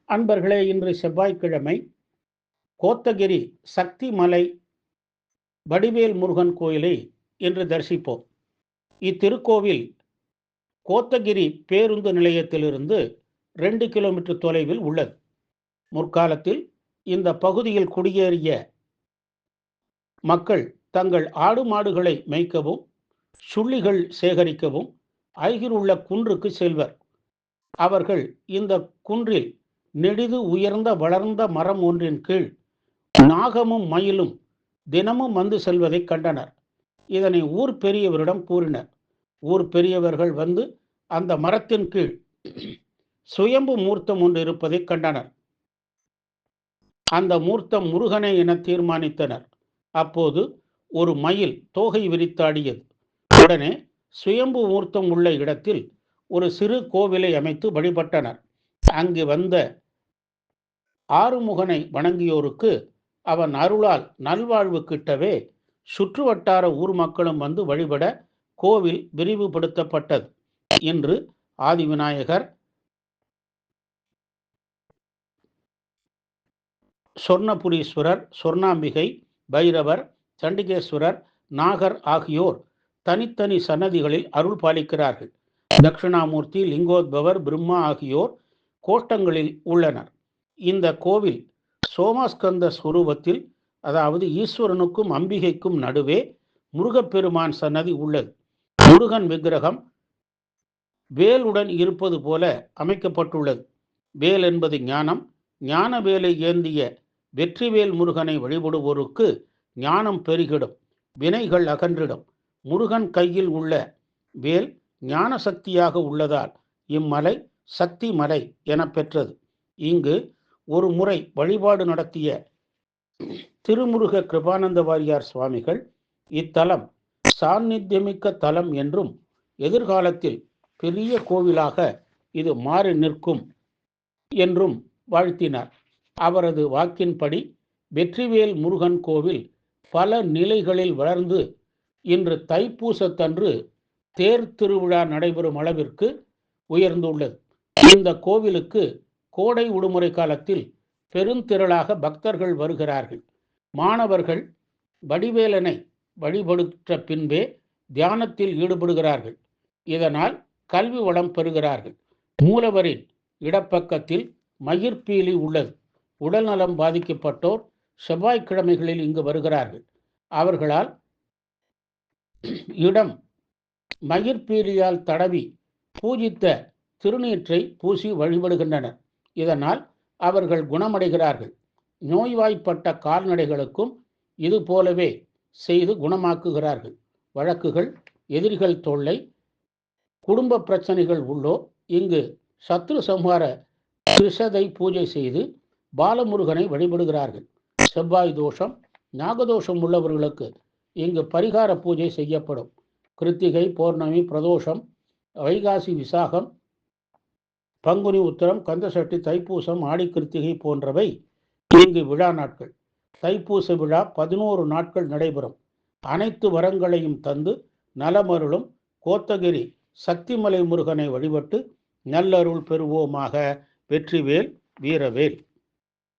அன்பர்களே, இன்று செவ்வாய்க்கிழமை கோத்தகிரி சக்தி மலை வடிவேல் முருகன் கோயிலை இன்று தரிசிப்போம். இத்திருக்கோவில் கோத்தகிரி பேருந்து நிலையத்திலிருந்து 2 கிலோமீட்டர் தொலைவில் உள்ளது. முற்காலத்தில் இந்த பகுதியில் குடியேறிய மக்கள் தங்கள் ஆடு மாடுகளை மேய்க்கவும் சுள்ளிகள் சேகரிக்கவும் அருகிலுள்ள குன்றுக்கு செல்வர். அவர்கள் இந்த குன்றில் நெடிது உயர்ந்த வளர்ந்த மரம் ஒன்றின் கீழ் நாகமும் மயிலும் தினமும் வந்து செல்வதை கண்டனர். இதனை ஊர் பெரியவரிடம் கூறினர். ஊர் பெரியவர்கள் வந்து அந்த மரத்தின் கீழ் சுயம்பு மூர்த்தம் ஒன்று இருப்பதை கண்டனர். அந்த மூர்த்தம் முருகனே என தீர்மானித்தனர். அப்போது ஒரு மயில் தோகை விரித்தாடியது. உடனே சுயம்பு மூர்த்தம் உள்ள இடத்தில் ஒரு சிறு கோவிலை அமைத்து வழிபட்டனர். அங்கு வந்த ஆறுமுகனை வணங்கியோருக்கு அவன் அருளால் நல்வாழ்வு கிட்டவே சுற்று வட்டார ஊர் மக்களும் வந்து வழிபட கோவில் விரிவுபடுத்தப்பட்டது. இன்று ஆதிவிநாயகர், சொர்ணபுரீஸ்வரர், சொர்ணாம்பிகை, பைரவர், சண்டிகேஸ்வரர், நாகர் ஆகியோர் தனித்தனி சன்னதிகளில் அருள் பாலிக்கிறார்கள். தட்சிணாமூர்த்தி, லிங்கோத்பவர், பிரம்மா ஆகியோர் கோஷ்டங்களில் உள்ளனர். இந்த கோவில் சோமாஸ்கந்த ஸ்வரூபத்தில், அதாவது ஈஸ்வரனுக்கும் அம்பிகைக்கும் நடுவே முருகப்பெருமான் சன்னதி உள்ளது. முருகன் விக்கிரகம் வேலுடன் இருப்பது போல அமைக்கப்பட்டுள்ளது. வேல் என்பது ஞானம். ஞான வேலை ஏந்திய வெற்றிவேல் முருகனை வழிபடுவோருக்கு ஞானம் பெருகிடும், வினைகள் அகன்றிடும். முருகன் கையில் உள்ள வேல் ஞான சக்தியாக உள்ளதால் இம்மலை சக்தி மலை என பெற்றது. இங்கு ஒரு முறை வழிபாடு நடத்திய திருமுருக கிருபானந்த வாரியார் சுவாமிகள் இத்தலம் சாநித்தியமிக்க தலம் என்றும், எதிர்காலத்தில் பெரிய கோவிலாக இது மாறி நிற்கும் என்றும் வாழ்த்தினார். அவரது வாக்கின்படி வெற்றிவேல் முருகன் கோவில் பல நிலைகளில் வளர்ந்து இன்று தைப்பூசத்தன்று தேர் திருவிழா நடைபெறும் அளவிற்கு உயர்ந்துள்ளது. இந்த கோவிலுக்கு கோடை விடுமுறை காலத்தில் பெருந்திரளாக பக்தர்கள் வருகிறார்கள். மாணவர்கள் வடிவேலனை வழிபடுத்த பின்பே தியானத்தில் ஈடுபடுகிறார்கள். இதனால் கல்வி வளம் பெறுகிறார்கள். மூலவரின் இடப்பக்கத்தில் மயிர்பீலி உள்ளது. உடல்நலம் பாதிக்கப்பட்டோர் செவ்வாய்க்கிழமைகளில் இங்கு வருகிறார்கள். அவர்களால் இடம் மயிர்பீலியால் தடவி பூஜித்த திருநீற்றை பூசி வழிபடுகின்றனர். இதனால் அவர்கள் குணமடைகிறார்கள். நோய்வாய்ப்பட்ட கால்நடைகளுக்கும் இது போலவே செய்து குணமாக்குகிறார்கள். வழக்குகள், எதிரிகள் தொல்லை, குடும்ப பிரச்சனைகள் உள்ளோர் இங்கு சத்ரு சம்ஹார திரிசதை பூஜை செய்து பாலமுருகனை வழிபடுகிறார்கள். செவ்வாய் தோஷம், நாகதோஷம் உள்ளவர்களுக்கு இங்கு பரிகார பூஜை செய்யப்படும். கிருத்திகை, பௌர்ணமி, பிரதோஷம், வைகாசி, விசாகம், பங்குனி உத்திரம், கந்தசஷ்டி, தைப்பூசம், ஆடி கிருத்திகை போன்றவை இங்கு விழா நாட்கள். தைப்பூச விழா 11 நாட்கள் நடைபெறும். அனைத்து வரங்களையும் தந்து நலமருளும் கோத்தகிரி சக்திமலை முருகனை வழிபட்டு நல்லருள் பெறுவோமாக. வெற்றிவேல், வீரவேல்.